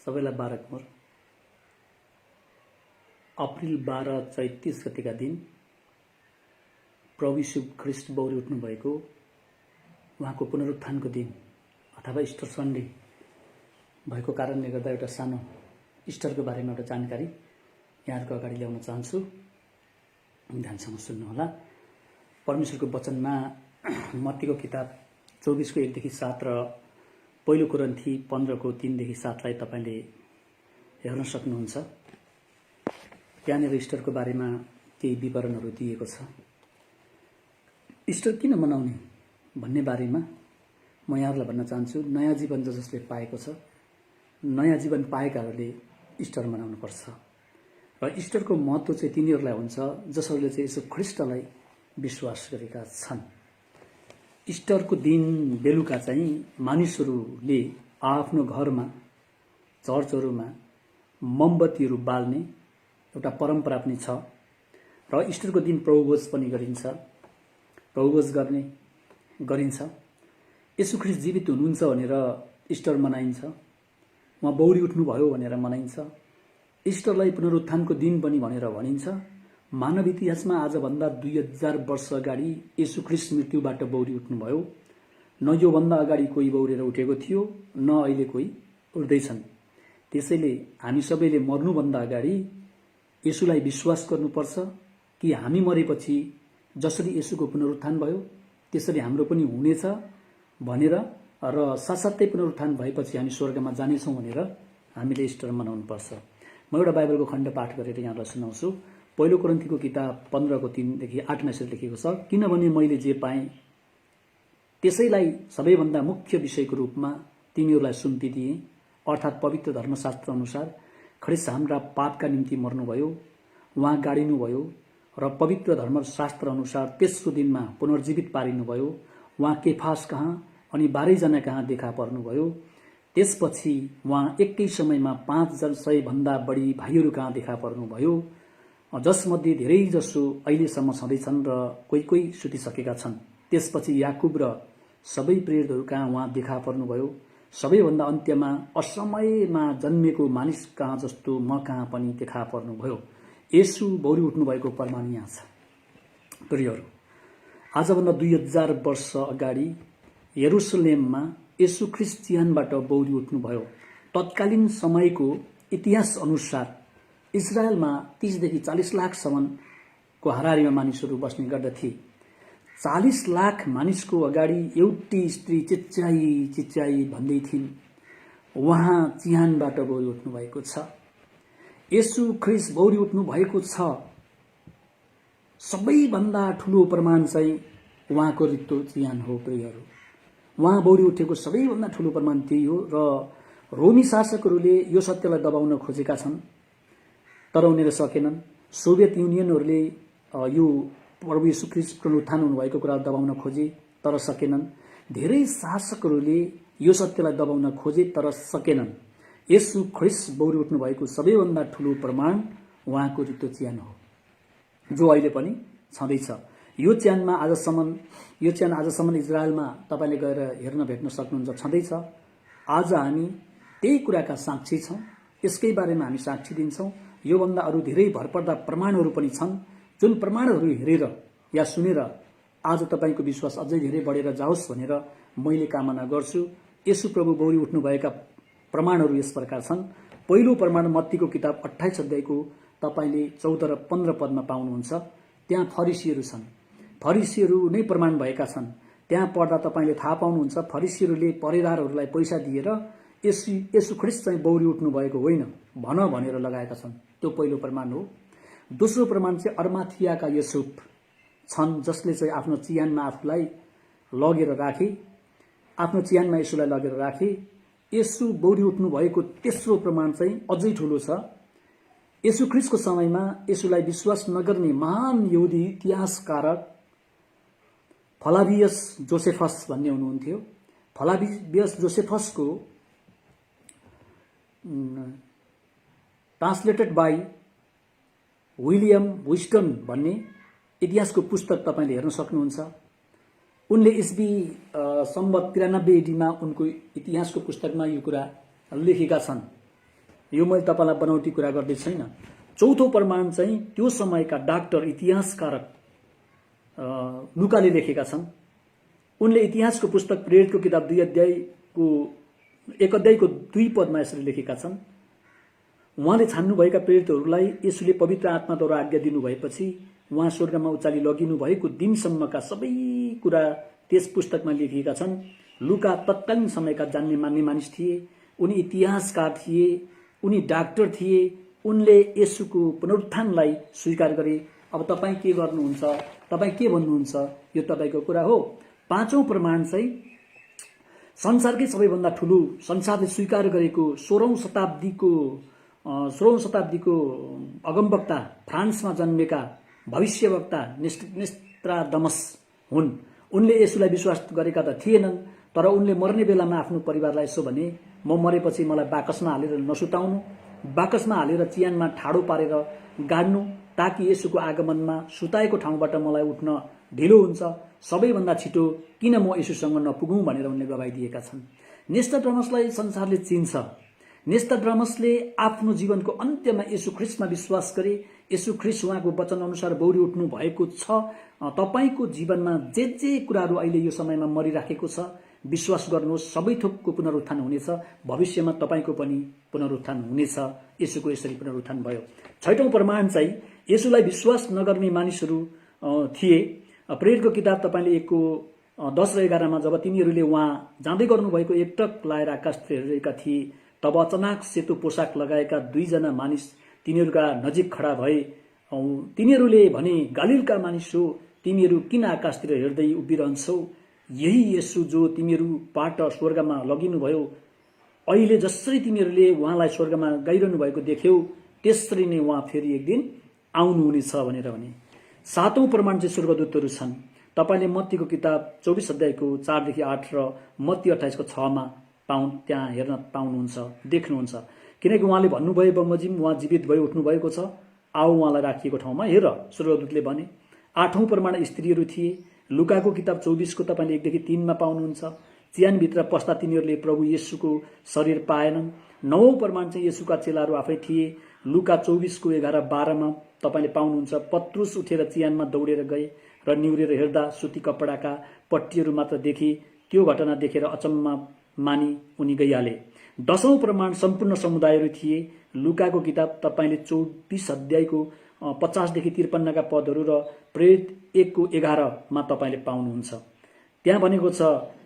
सबैलाई बारकमोर अप्रिल 12 चैत 30 गतेका दिन प्रभु यीशु ख्रीष्ट बौरी उठ्नु भएको उहाँको पुनरुत्थानको दिन अथवा इस्टर सन्डे भएको कारणले गर्दा एउटा सानो इस्टरको बारेमा एउटा जानकारी यहाँहरुको अगाडि ल्याउन चाहन्छु। ध्यानसँग सुन्नुहोला। परमेश्वरको वचनमा मत्तीको किताब 24 को 1 देखि 7 र पहिलो कोरिन्थी 15 को 3 देखि 7 लाई तपाईले हेर्न सक्नुहुन्छ। त्यहाँनिर इस्टरको बारेमा केही विवरणहरू दिएको छ। इस्टर किन मनाउने भन्ने बारेमा म यहाँहरुलाई भन्न चाहन्छु। नयाँ जीवन जसले पाएको छ, नयाँ जीवन पाएकाहरूले इस्टर मनाउनु पर्छ। र इस्टरको महत्व चाहिँ तिनीहरूलाई हुन्छ जसहरूले चाहिँ यसो ख्रीष्टलाई विश्वास गरेका छन्। इस्टरको दिन बेलुका चाहिँ मानिसहरूले आफ्नो घरमा, चर्चहरूमा मोमबत्तीहरू बाल्ने एउटा परम्परा पनि छ। र इस्टरको दिन प्रभुभोज पनि गरिन्छ, प्रभुभोज गरिन्छ। येशू ख्रीष्ट जीवित हुनुहुन्छ भनेर इस्टर मनाइन्छ। उहाँ बौरी उठ्नुभयो भनेर मनाइन्छ। इस्टरलाई पुनरुत्थानको दिन पनि भनेर भनिन्छ। मानव इतिहासमा आजभन्दा 2000 वर्ष अगाडि येशू ख्रीष्ट मृत्युबाट बौरी उठ्नुभयो। न यो भन्दा अगाडि कोही बौरेर उठेको थियो, न अहिले कोही उठ्दैछन्। त्यसैले हामी सबैले मर्नुभन्दा अगाडि येशूलाई विश्वास गर्नुपर्छ कि हामी मरेपछि जसरी येशूको पुनरुत्थान भयो त्यसरी हाम्रो पनि हुनेछ भनेर, र साथसाथै पुनरुत्थान भएपछि हामी स्वर्गमा जानेछौँ भनेर हामीले इस्टर मनाउनुपर्छ। म एउटा बाइबलको खण्ड पाठ गरेर यहाँलाई सुनाउँछु। पहिलो कोरिन्थीको किताब 15 को 3 देखि 8 मा यसरी लेखेको छ, किनभने मैले जे पाएँ त्यसैलाई सबैभन्दा मुख्य विषयको रूपमा तिमीहरूलाई सुम्पिदिएँ, अर्थात् पवित्र धर्मशास्त्र अनुसार ख्रीष्ट हाम्रा पापका निम्ति मर्नुभयो, उहाँ गाडिनुभयो र पवित्र धर्मशास्त्र अनुसार तेस्रो दिनमा पुनर्जीवित पारिनुभयो। उहाँ केफास कहाँ अनि 12 जना कहाँ देखा पर्नुभयो। त्यसपछि उहाँ एकै समयमा 500 भन्दा बढी भाइहरू कहाँ देखा पर्नुभयो, जसमध्ये धेरै जसो अहिलेसम्म छँदैछन् र कोही कोही सुतिसकेका छन्। त्यसपछि याकुब र सबै प्रेरितहरू कहाँ उहाँ देखा पर्नुभयो। सबैभन्दा अन्त्यमा असमयमा जन्मेको मानिस कहाँ जस्तो म कहाँ पनि देखा पर्नुभयो। येशू बौरी उठ्नु भएको प्रमाण यहाँ छ। प्रियहरू, आजभन्दा 2000 वर्ष अगाडि यरुसलेममा येशू ख्रीष्ट चिहानबाट बौरी उठ्नुभयो। तत्कालीन समयको इतिहास अनुसार इजरायलमा 30 देखि 40 लाखसम्मको हाराहारीमा मानिसहरू बस्ने गर्दथे। 40 लाख मानिसको अगाडि एउटी स्त्री चिच्याई भन्दै थिइन्, उहाँ चिहानबाट बौरी उठ्नु भएको छ। येशू ख्रीष्ट बौरी उठ्नु भएको छ। सबैभन्दा ठूलो प्रमाण चाहिँ उहाँको रित्तो चिहान हो। प्रियहरू, उहाँ बौरी उठेको सबैभन्दा ठूलो प्रमाण त्यही हो। र रोमी शासकहरूले यो सत्यलाई दबाउन खोजेका छन् तर उनीहरूले सकेनन्। सोभियत युनियनहरूले यो प्रभु येशू ख्रीष्ट पुनरुत्थान हुनुभएको कुरा दबाउन खोजे तर सकेनन्। धेरै शासकहरूले यो सत्यलाई दबाउन खोजे तर सकेनन्। येशू ख्रीष्ट बौरी उठ्नु भएको सबैभन्दा ठूलो प्रमाण उहाँको रित्तो चिहान हो, जो अहिले पनि छँदैछ। यो चिहान आजसम्म इजरायलमा तपाईले गएर हेर्न भेट्न सक्नुहुन्छ, छँदैछ। आज हामी त्यही कुराका साक्षी छौं। यसकै बारेमा हामी साक्षी दिन्छौं। योभन्दा अरू धेरै भरपर्दा प्रमाणहरू पनि छन्, जुन प्रमाणहरू हेरेर या सुनेर आज तपाईको विश्वास अझै धेरै बढेर जाओस् भनेर मैले कामना गर्छु। येशू प्रभु बौरी उठ्नुभएका प्रमाणहरू यस प्रकार छन्। पहिलो प्रमाण मत्तीको किताब 28 अध्यायको तपाईले 14 र 15 पदमा पाउनुहुन्छ। त्यहाँ फरिसीहरू छन्। फरिसीहरू नै प्रमाण भएका छन्। त्यहाँ पढ्दा तपाईले थाहा पाउनुहुन्छ, फरिसीहरूले पहरेदारहरूलाई पैसा दिएर येशू ख्रीष्ट चाहिँ बौरी उठ्नु भएको होइन भनेर लगाएका छन्। त्यो पहिलो प्रमाण हो। दोस्रो प्रमाण चाहिँ अर्माथियाका युसुफ छन्, जसले चाहिँ आफ्नो चिहानमा आफूलाई लगेर राखे, आफ्नो चिहानमा येशूलाई लगेर राखे। येशू बौरी उठ्नु भएको तेस्रो प्रमाण चाहिँ अझै ठूलो छ। येशू ख्रीष्टको समयमा येशूलाई विश्वास नगर्ने महान यहुदी इतिहासकारक फ्लाभियस जोसेफस भन्ने हुनुहुन्थ्यो। फ्लाभियस जोसेफसको ट्रान्सलेटेड बाई विलियम विस्टन भन्ने इतिहासको पुस्तक तपाईले हेर्न सक्नुहुन्छ। उनले ईस्वी सम्वत 93 AD मा उनको इतिहासको पुस्तकमा यो कुरा लेखेका छन्। यो मैले तपाईँलाई बनावटी कुरा गर्दै छैन। चौथो प्रमाण चाहिँ त्यो समयका डाक्टर इतिहासकारक लुकाले लेखेका छन्। उनले इतिहासको पुस्तक प्रेरितको किताब 1 अध्यायको 2 पदमा यसरी लेखेका छन्, उहाँले छान्नुभएका प्रेरितहरूलाई यसुले पवित्र आत्माद्वारा आज्ञा दिनुभएपछि उहाँ स्वर्गमा उचाली लगिनु भएको दिनसम्मका सबै कुरा त्यस पुस्तकमा लेखिएका छन्। लुका तत्कालीन समयका जान्ने मान्ने मानिस थिए, उनी इतिहासकार थिए, उनी डाक्टर थिए, उनले यसुको पुनरुत्थानलाई स्वीकार गरे। अब तपाईँ के गर्नुहुन्छ, तपाईँ के भन्नुहुन्छ, यो तपाईँको कुरा हो। पाँचौं प्रमाण चाहिँ संसारकै सबैभन्दा ठुलो, संसारले स्वीकार गरेको 16औं शताब्दीको अगमवक्ता, फ्रान्समा जन्मेका भविष्यवक्ता नेस्त्राडमस हुन्। उनले यसुलाई विश्वास गरेका त थिएनन्, तर उनले मर्ने बेलामा आफ्नो परिवारलाई यसो भने, म मरेपछि मलाई बाकसमा हालेर नसुताउनु, बाकसमा हालेर चियानमा ठाडो पारेर गाड्नु, ताकि यसुको आगमनमा सुताएको ठाउँबाट मलाई उठ्न ढिलो हुन्छ, सबैभन्दा छिटो किन म यसुसँग नपुगौँ भनेर उनले गवाई दिएका छन्। नेस्त्राडमसलाई संसारले चिन्छ। नेस्त्राडमसले आफ्नो जीवनको अन्त्यमा यसु ख्रिस्टमा विश्वास गरे। यसु ख्रिस्ट उहाँको वचन अनुसार बौरी उठ्नु भएको छ। तपाईको जीवनमा जे कुराहरू अहिले यो समयमा मरिराखेको छ, विश्वास गर्नुहोस्, सबै थोकको पुनरुत्थान हुनेछ। भविष्यमा तपाईको पनि पुनरुत्थान हुनेछ। यसुको यसरी पुनरुत्थान भयो। छैटौं प्रमाण चाहिँ यसुलाई विश्वास नगर्ने मानिसहरू थिए। प्रेरितको किताब तपाईले 1:10 र 11 मा जब तिनीहरूले उहाँ जाँदै गर्नुभएको एकटक लाएर आकाशतिर हेरेका थिए, तब अचानक सेतो पोसाक लगाएका 2 जना मानिस तिनीहरूका नजिक खडा भए। तिनीहरूले भने, गालिलका मानिस हो, तिमीहरू किन आकाशतिर हेर्दै उभिरहन्छौ? यही यसु जो तिमीहरूबाट स्वर्गमा लगिनुभयो, अहिले जसरी तिमीहरूले उहाँलाई स्वर्गमा गइरहनु भएको देख्यौ, त्यसरी नै उहाँ फेरि एक दिन आउनुहुनेछ भनेर भने। सातौं प्रमाण चाहिँ स्वर्गदूतहरू छन्। तपाईले मत्तीको किताब 24 अध्यायको 4 देखि 8 र मत्ती 28 को 6 मा त्यहाँ हेर्न पाउनुहुन्छ, देख्नुहुन्छ। किनकि उहाँले भन्नुभयो, बमोजिम उहाँ जीवित भई उठ्नु भएको छ, आऊ उहाँलाई राखिएको ठाउँमा हेर, स्वर्गदूतले भने। आठौं प्रमाण स्त्रीहरू थिए। लुकाको किताब 24 को तपाईले 1 देखि 3 मा पाउनुहुन्छ। चियानभित्र पस्दा तिनीहरूले प्रभु येशूको शरीर पाएनन्। नवौं प्रमाण चाहिँ येशूका चेलाहरू आफै थिए। लुका 24 को 11-12 मा तपाईले पाउनुहुन्छ। पत्रुस उठेर चियानमा दौडेर गए र निहुरेर हेर्दा सुती कपडाका पट्टीहरू मात्र देखे। त्यो घटना देखेर अचम्म मानी उनी गइहाले। 10औं प्रमाण सम्पूर्ण समुदायहरू थिए। लुकाको किताब तपाईले 24 अध्यायको 50 देखि 53 का पदहरू र प्रेरित 1 को 11 मा तपाईले पाउनुहुन्छ। त्यहाँ भनेको छ,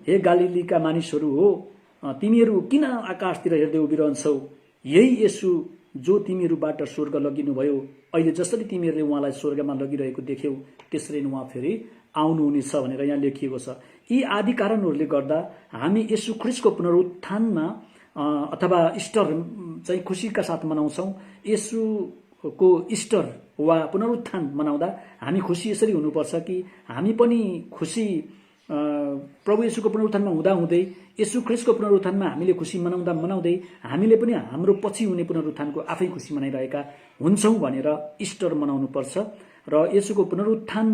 हे गालिलीका मानिसहरू हो, तिमीहरू किन आकाशतिर हेर्दै उभिरहन्छौ? यही यसु जो तिमीहरूबाट स्वर्ग लगिनुभयो, अहिले जसरी तिमीहरूले उहाँलाई स्वर्गमा लगिरहेको देख्यौ, त्यसरी नै उहाँ फेरि आउनुहुनेछ भनेर यहाँ लेखिएको छ। यी आदि कारणहरूले गर्दा हामी यसु ख्रिस्टको पुनरुत्थानमा अथवा इस्टर चाहिँ खुसीका साथ मनाउँछौँ। यसुको इस्टर वा पुनरुत्थान मनाउँदा हामी खुसी यसरी हुनुपर्छ कि हामी पनि खुसी प्रभु येशूको पुनरुत्थानमा हुँदाहुँदै, येशू ख्रिस्टको पुनरुत्थानमा हामीले खुसी मनाउँदै हामीले पनि हाम्रो पछि हुने पुनरुत्थानको आफै खुसी मनाइरहेका हुन्छौँ भनेर इस्टर मनाउनु पर्छ। र येशूको पुनरुत्थान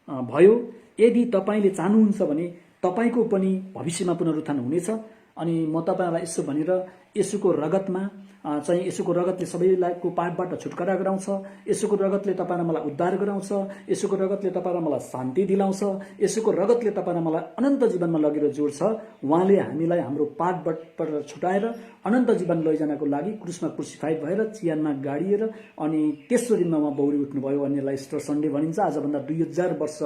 भयो, यदि तपाईले चाहनुहुन्छ भने तपाईको पनि भविष्यमा पुनरुत्थान हुनेछ। अनि म तपाईलाई यसो भनेर येशूको रगतमा चाहिँ येशूको रगतले सबैलाईको पापबाट छुटकारा गराउँछ। येशूको रगतले तपाईँ र मलाई उद्धार गराउँछ। येशूको रगतले तपाईँ र मलाई शान्ति दिलाउँछ। येशूको रगतले तपाईँ र मलाई अनन्त जीवनमा लगेर जोड्छ। उहाँले हामीलाई हाम्रो पापबाट छुटाएर अनन्त जीवन लैजानको लागि क्रुसमा क्रुसिफाइड भएर चियानमा गाडिएर अनि तेस्रो दिनमा उहाँ बौरी उठ्नुभयो। अन्यलाई इस्टर सन्डे भनिन्छ। आजभन्दा 2000 वर्ष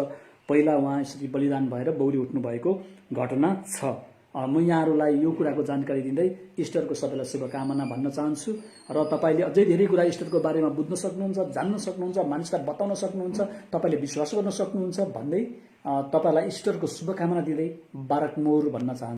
पहिला उहाँ यसरी बलिदान भएर बौरी उठ्नु भएको घटना छ। म यहाँहरूलाई यो कुराको जानकारी दिँदै इस्टरको सबैलाई शुभकामना भन्न चाहन्छु। र तपाईले अझै धेरै कुरा इस्टरको बारेमा बुझ्न सक्नुहुन्छ, जान्न सक्नुहुन्छ, मानिसलाई बताउन सक्नुहुन्छ, तपाईले विश्वास गर्न सक्नुहुन्छ भन्दै तपाईलाई इस्टरको शुभकामना दिँदै बारक मोर भन्न चाहन्छु।